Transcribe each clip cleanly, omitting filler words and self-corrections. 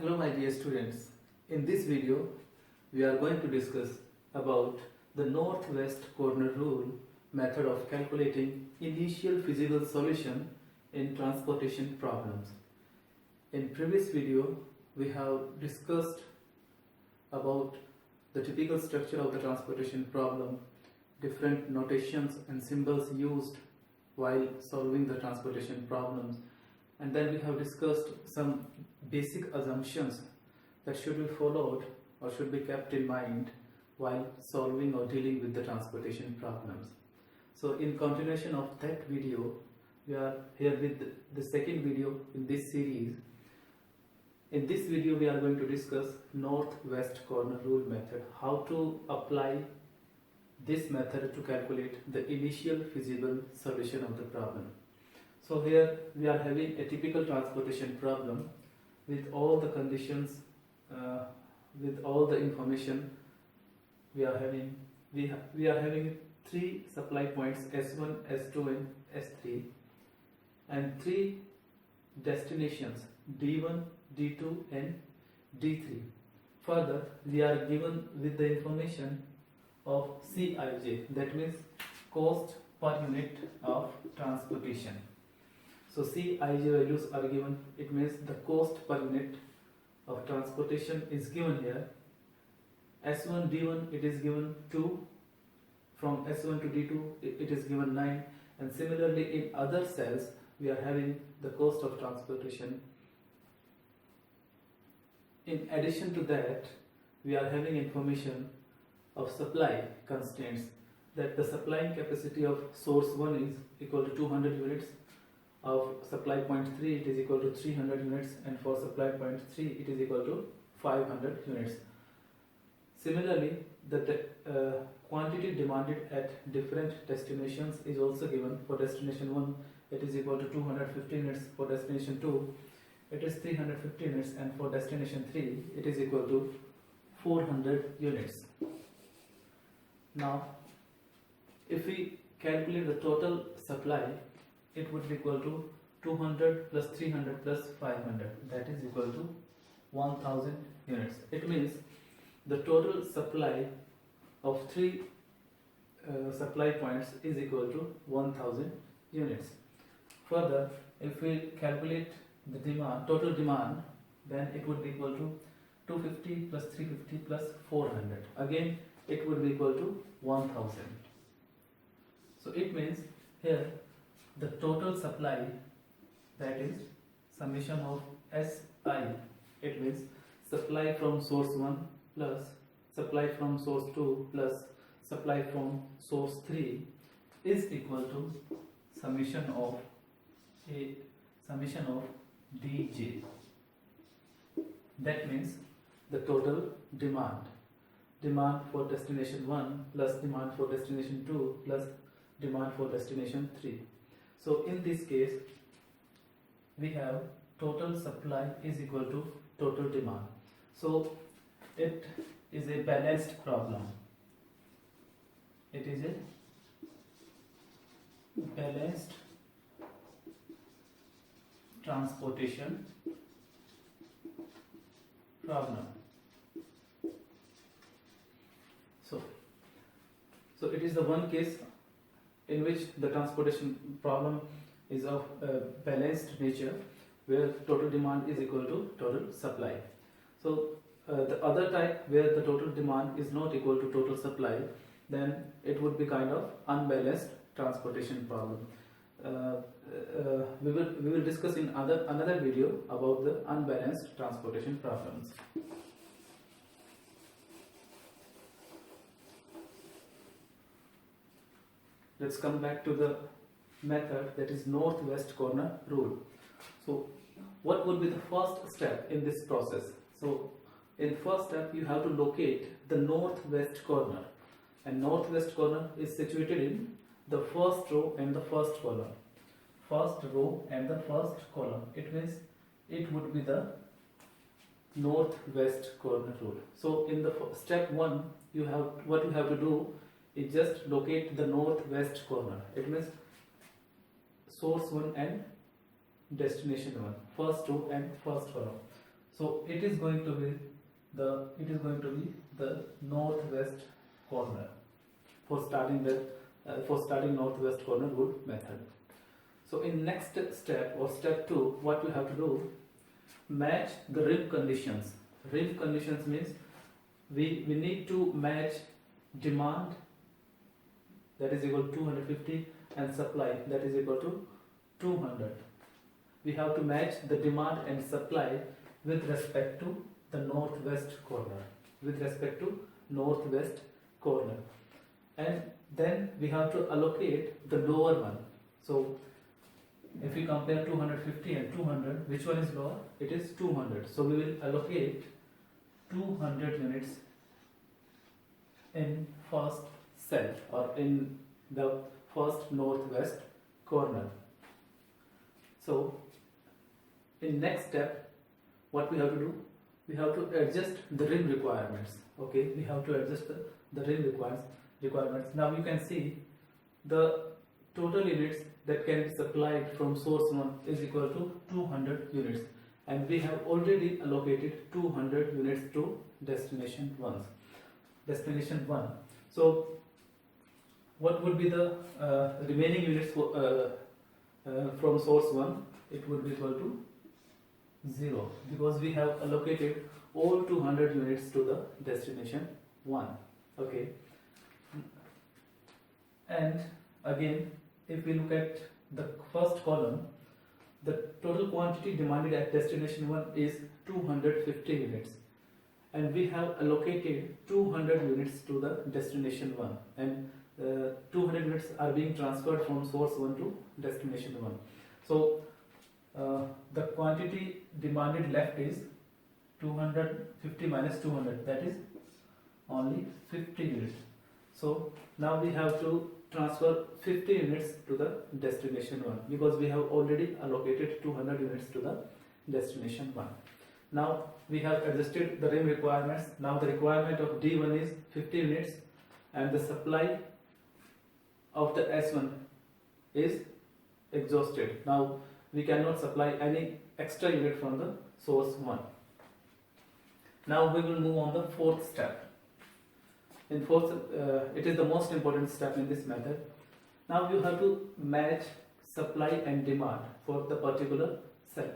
Hello my dear students, in this video we are going to discuss about the northwest corner rule method of calculating initial feasible solution in transportation problems. In previous video we have discussed about the typical structure of the transportation problem, different notations and symbols used while solving the transportation problems, and then we have discussed some basic assumptions that should be followed or should be kept in mind while solving or dealing with the transportation problems. So in continuation of that video, we are here with the second video in this series. In this video we are going to discuss northwest corner rule method, how to apply this method to calculate the initial feasible solution of the problem. So here we are having a typical transportation problem with all the conditions, with all the information we are having. We are having three supply points S1, S2 and S3 and three destinations D1, D2 and D3. Further, we are given with the information of CIJ, that means cost per unit of transportation. So CIJ values are given, it means the cost per unit of transportation is given here. S1, D1 it is given 2, from S1 to D2 it is given 9, and similarly in other cells we are having the cost of transportation. In addition to that, we are having information of supply constraints, that the supplying capacity of source 1 is equal to 200 units, of supply point 3 it is equal to 300 units, and for supply point 3 it is equal to 500 units. Similarly, the quantity demanded at different destinations is also given. For destination 1 it is equal to 250 units, for destination 2 it is 350 units, and for destination 3 it is equal to 400 units. Now if we calculate the total supply, it would be equal to 200 plus 300 plus 500, that is equal to 1000 units. It means the total supply of three supply points is equal to 1000 units. Further, if we calculate the demand, total demand, then it would be equal to 250 plus 350 plus 400, again it would be equal to 1000. So it means here the total supply, that is summation of SI, it means supply from source 1 plus supply from source 2 plus supply from source 3 is equal to summation of DJ. That means the total demand for destination 1 plus demand for destination 2 plus demand for destination 3. So in this case we have total supply is equal to total demand. So it is a balanced problem. It is a balanced transportation problem. So it is the one case in which the transportation problem is of balanced nature, where total demand is equal to total supply. So the other type, where the total demand is not equal to total supply, then it would be kind of unbalanced transportation problem. We will discuss in another video about the unbalanced transportation problems. Let's come back to the method, that is northwest corner rule. So what would be the first step in this process? So in first step you have to locate the northwest corner, and northwest corner is situated in the first row and the first column. First row and the first column, it means it would be the northwest corner rule. So in the step 1, what you have to do is just locate the northwest corner. It means source 1 and destination 1, first row and first column. So it is going to be the northwest corner for starting northwest corner rule method. So in next step or step 2, what we have to do, match the rim conditions. Rim conditions means we need to match demand, that is equal to 250, and supply, that is equal to 200. We have to match the demand and supply with respect to the northwest corner, and then we have to allocate the lower one. So if we compare 250 and 200, which one is lower? It is 200. So we will allocate 200 units in first cell or in the first northwest corner. So in next step, what we have to do, we have to adjust the rim requirements. Okay, we have to adjust the rim requirements. Now you can see the total units that can be supplied from source 1 is equal to 200 units, and we have already allocated 200 units to destination 1. So what would be the remaining units from source 1? It would be equal to 0, because we have allocated all 200 units to the destination 1. Okay, and again, if we look at the first column, the total quantity demanded at destination 1 is 250 units, and we have allocated 200 units to the destination 1, and 200 units are being transferred from source 1 to destination 1. So the quantity demanded left is 250 minus 200, that is only 50 units. So now we have to transfer 50 units to the destination 1, because we have already allocated 200 units to the destination 1. Now we have adjusted the rim requirements. Now the requirement of D1 is 50 units, and the supply of the S1 is exhausted. Now we cannot supply any extra unit from the source 1. Now we will move on the fourth step. In fourth, it is the most important step in this method. Now you have to match supply and demand for the particular cell.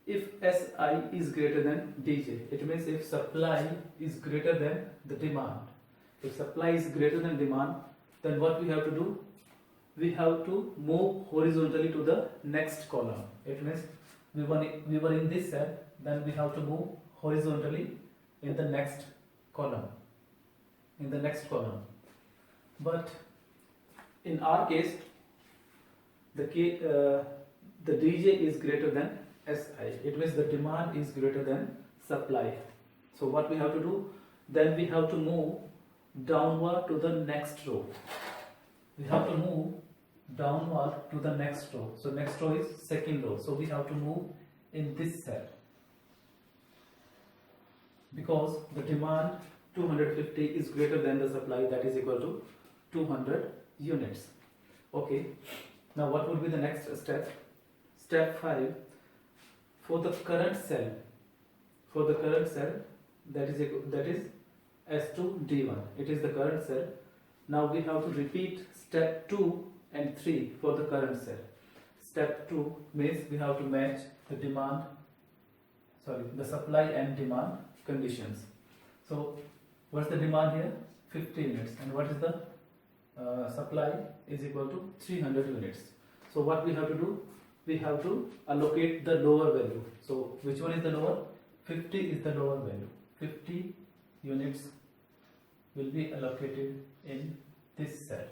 If Si is greater than Dj, it means if supply is greater than the demand. If supply is greater than demand, then what we have to do? We have to move horizontally to the next column. It means we were in this cell, then we have to move horizontally in the next column. But in our case, the Dj is greater than Si. It means the demand is greater than supply. So what we have to do? Then we have to move downward to the next row. So next row is second row. So we have to move in this cell, because the demand 250 is greater than the supply, that is equal to 200 units. Okay. Now what would be the next step? Step 5. For the current cell, that is S2D1. It is the current cell. Now we have to repeat step 2 and 3 for the current cell. Step 2 means we have to match the supply and demand conditions. So what's the demand here? 50 units. And what is the supply? Is equal to 300 units. So what we have to do? We have to allocate the lower value. So which one is the lower? 50 is the lower value. 50 units will be allocated in this cell.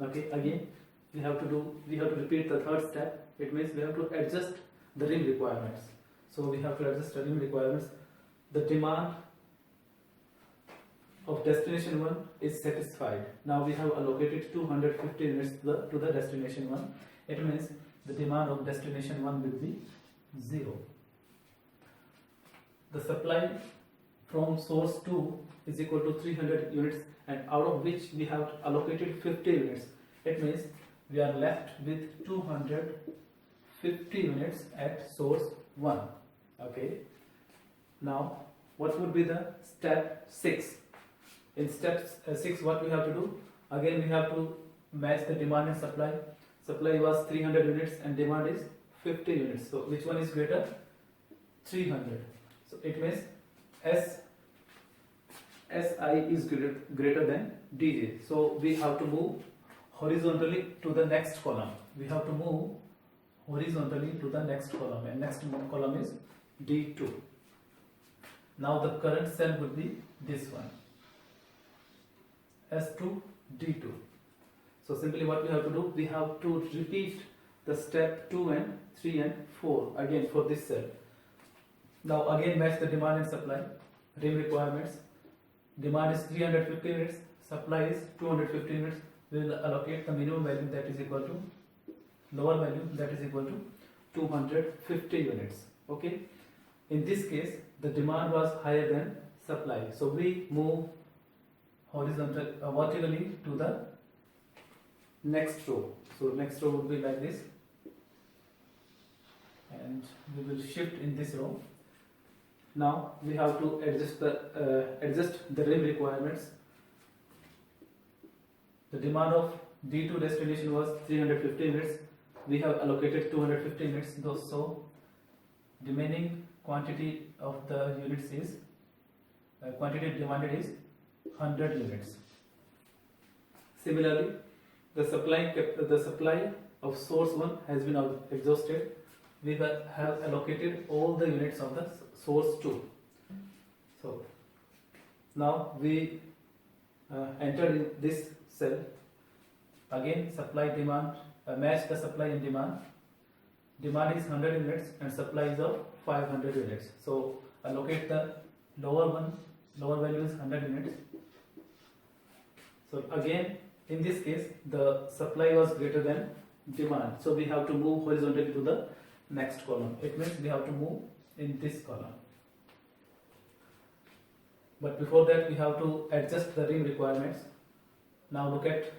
Okay, again we have to repeat the third step. It means we have to adjust the rim requirements. So we have to adjust the rim requirements. The demand of destination 1 is satisfied. Now we have allocated 250 units to the destination 1. It means the demand of destination 1 will be 0. The supply from source 2 is equal to 300 units, and out of which we have allocated 50 units. It means we are left with 250 units at source 1. Okay. Now, what would be the step 6? In step 6, what we have to do? Again, we have to match the demand and supply. Supply was 300 units and demand is 50 units. So, which one is greater? 300. So, it means SI is greater than DJ. So, we have to move horizontally to the next column. We have to move horizontally to the next column, and next column is D2. Now the current cell would be this one, S2 D2. So simply what we have to do, we have to repeat the step 2 and 3 and 4 again for this cell. Now again match the demand and supply. RIM requirements. Demand is 350 units, supply is 250 units. We will allocate the minimum value, that is equal to lower value, that is equal to 250 units. Okay. In this case, the demand was higher than supply, so we move vertically to the next row. So next row would be like this, and we will shift in this row. Now we have to adjust the RIM requirements. The demand of D2 destination was 350 units. We have allocated 250 units. So remaining quantity of the units is quantity demanded is 100 units. Similarly, the supply of source 1 has been exhausted. We have allocated all the units of the source 2. So now we enter in this cell. Again, supply demand, match the supply and demand. Demand is 100 units and supply is of 500 units. So allocate the lower value is 100 units. So again, in this case, the supply was greater than demand. So we have to move horizontally to the next column. It means we have to move in this column. But before that, we have to adjust the RIM requirements. Now look at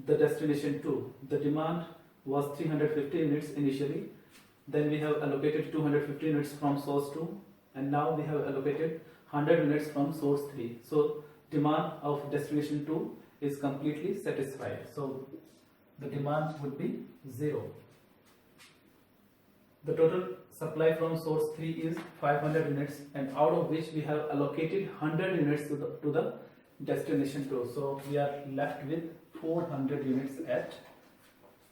the destination 2. The demand was 350 units initially. Then we have allocated 250 units from source 2, and now we have allocated 100 units from source 3. So demand of destination 2 is completely satisfied. So the demand would be 0. The total supply from source 3 is 500 units, and out of which we have allocated 100 units to the destination 2. So we are left with 400 units at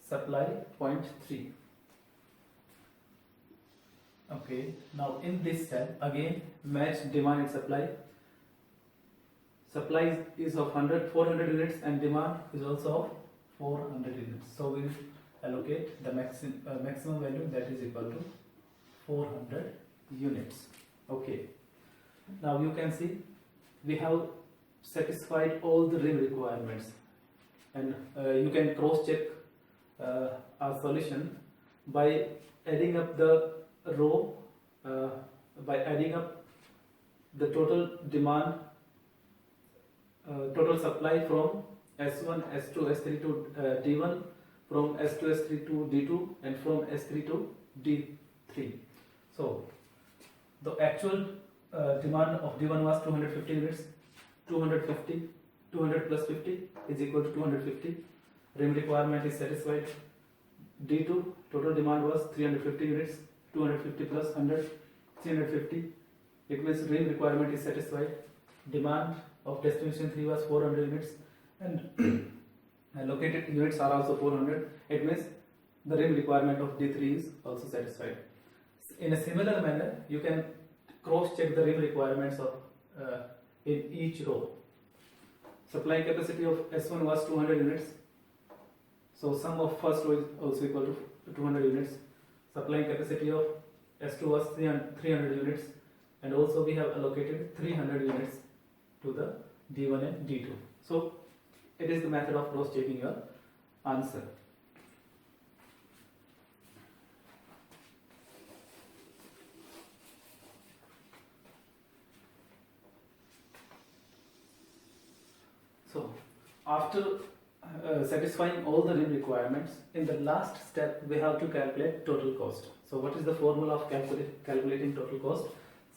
supply point 3. Okay, now in this cell, again match demand and supply. Supply is of 400 units and demand is also of 400 units. So we will allocate the maximum value, that is equal to 400 units. Okay, now you can see we have satisfied all the RIM requirements, and you can cross check our solution by adding up the row, by adding up the total demand, total supply from S1, S2, S3 to D1, from S2, S3 to D2, and from S3 to D3. So the actual demand of D1 was 250 units. 200 plus 50 is equal to 250. RIM requirement is satisfied. D2 total demand was 350 units. 250 plus 100, 350. It means RIM requirement is satisfied. Demand of destination 3 was 400 units, and allocated units are also 400. It means the RIM requirement of D3 is also satisfied. In a similar manner, you can cross check the RIM requirements of in each row. Supply capacity of S1 was 200 units. So sum of first row is also equal to 200 units. Supplying capacity of S2 was 300 units, and also we have allocated 300 units to the D1 and D2. So it is the method of cross checking your answer. So after satisfying all the rim requirements, in the last step we have to calculate total cost. So what is the formula of calculating total cost?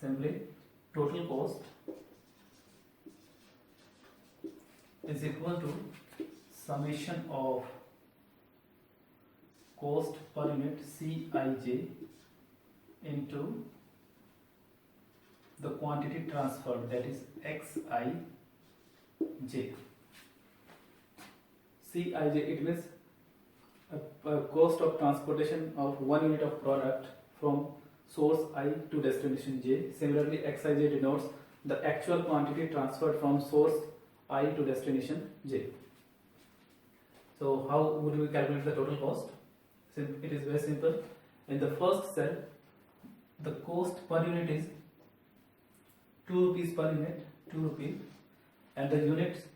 Simply total cost is equal to summation of cost per unit Cij into the quantity transferred, that is Xij. Cij, it means a cost of transportation of 1 unit of product from source I to destination J. Similarly, Xij denotes the actual quantity transferred from source I to destination J. So how would we calculate the total cost? It is very simple. In the first cell, the cost per unit is 2 rupees per unit, 2 rupees, and the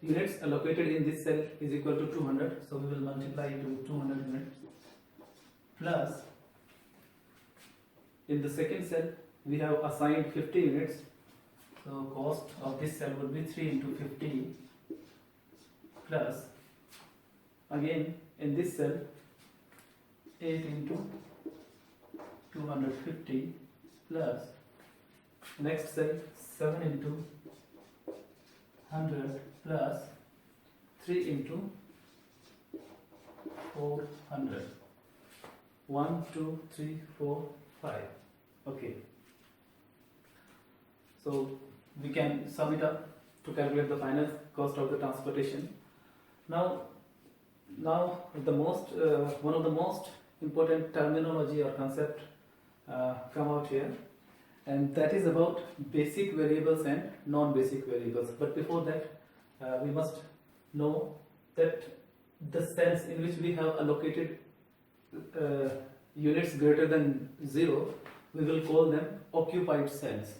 units allocated in this cell is equal to 200. So we will multiply it to 200 units plus, in the second cell we have assigned 50 units. So cost of this cell would be 3 into 50 plus, again in this cell 8 into 250 plus, next cell 7 into 100 plus 3 into 400. 1, 2, 3, 4, 5. Okay. So we can sum it up to calculate the final cost of the transportation. Now the most one of the most important terminology or concept come out here, and that is about basic variables and non-basic variables. But before that, we must know that the cells in which we have allocated units greater than 0, we will call them occupied cells.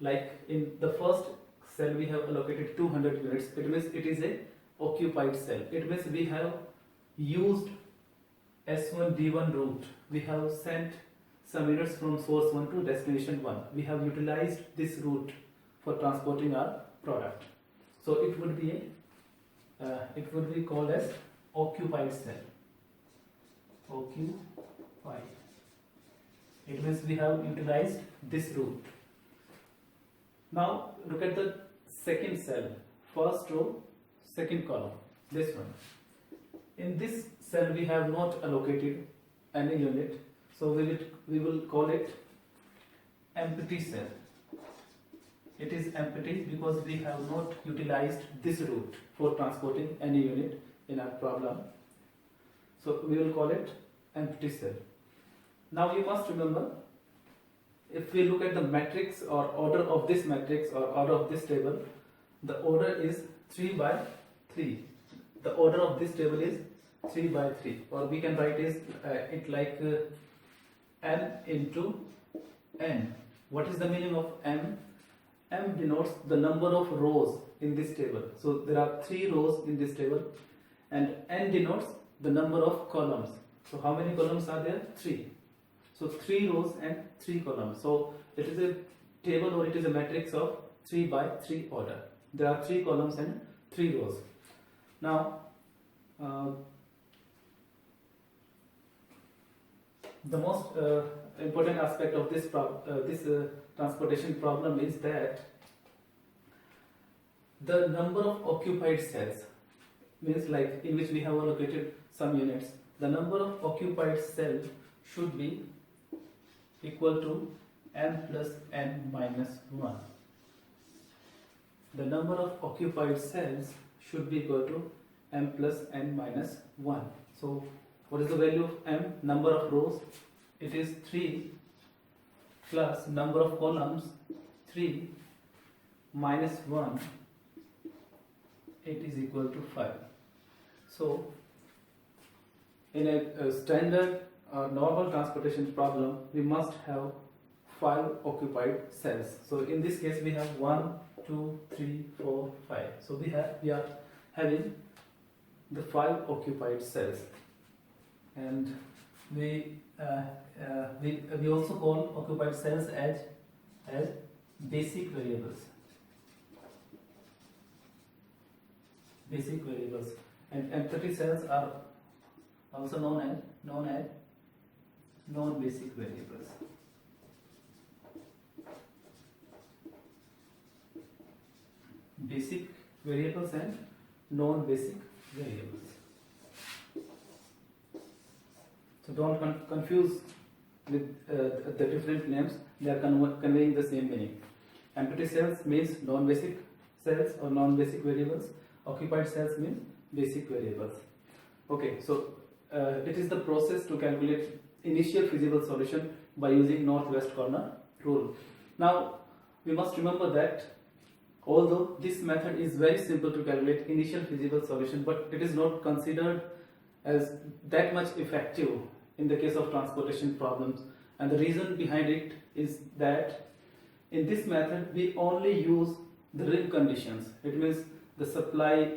Like in the first cell we have allocated 200 units, it means it is a occupied cell. It means we have used S1 D1 route, we have sent some units from source 1 to destination 1. We have utilized this route for transporting our product. So it would be called as occupied cell. Occupied. It means we have utilized this route. Now look at the second cell, first row, second column, this one. In this cell we have not allocated any unit, so we will call it empty cell. It is empty because we have not utilized this route for transporting any unit in our problem. So we will call it empty cell. Now you must remember, if we look at the matrix or order of this matrix or order of this table, the order is 3 by 3. The order of this table is 3 by 3, or we can write it like m into n. What is the meaning of m? M denotes the number of rows in this table. So there are 3 rows in this table, and n denotes the number of columns. So how many columns are there? 3. So 3 rows and 3 columns. So it is a table, or it is a matrix of 3 by 3 order. There are 3 columns and 3 rows. Now the most important aspect of this transportation problem is that the number of occupied cells, means like in which we have allocated some units, the number of occupied cells should be equal to m plus n minus 1. The number of occupied cells should be equal to m plus n minus 1. So what is the value of m? Number of rows, it is 3, plus number of columns 3 minus 1, it is equal to 5. So in a standard normal transportation problem, we must have 5 occupied cells. So in this case we have 1, 2, 3, 4, 5. So we are having the 5 occupied cells, and we also call occupied cells as basic variables. Basic variables. and empty cells are also known as non-basic variables. Basic variables and non-basic variables. So don't confuse with the different names. They are conveying the same meaning. Empty cells means non-basic cells or non-basic variables. Occupied cells means basic variables. Okay, so it is the process to calculate initial feasible solution by using northwest corner rule. Now we must remember that although this method is very simple to calculate initial feasible solution, but it is not considered as that much effective in the case of transportation problems, and the reason behind it is that in this method we only use the rim conditions. It means the supply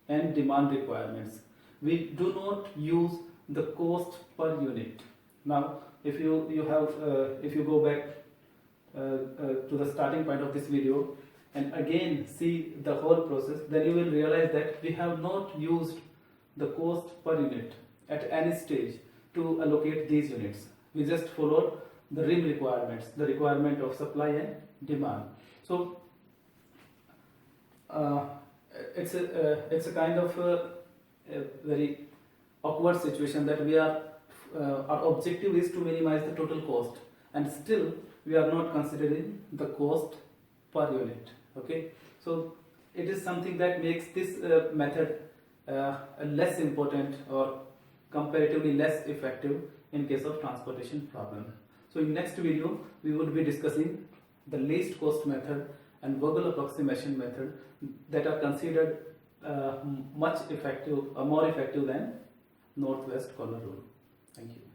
and demand requirements. We do not use the cost per unit. Now if you go back to the starting point of this video and again see the whole process, then you will realize that we have not used the cost per unit at any stage to allocate these units. We just followed the rim requirements, the requirement of supply and demand. So it's a kind of a very awkward situation that we are our objective is to minimize the total cost, and still we are not considering the cost per unit. Okay, so it is something that makes this method less important or comparatively less effective in case of transportation problem. So in next video we would be discussing the least cost method and Vogel approximation method that are considered much effective or more effective than northwest corner rule. Thank you.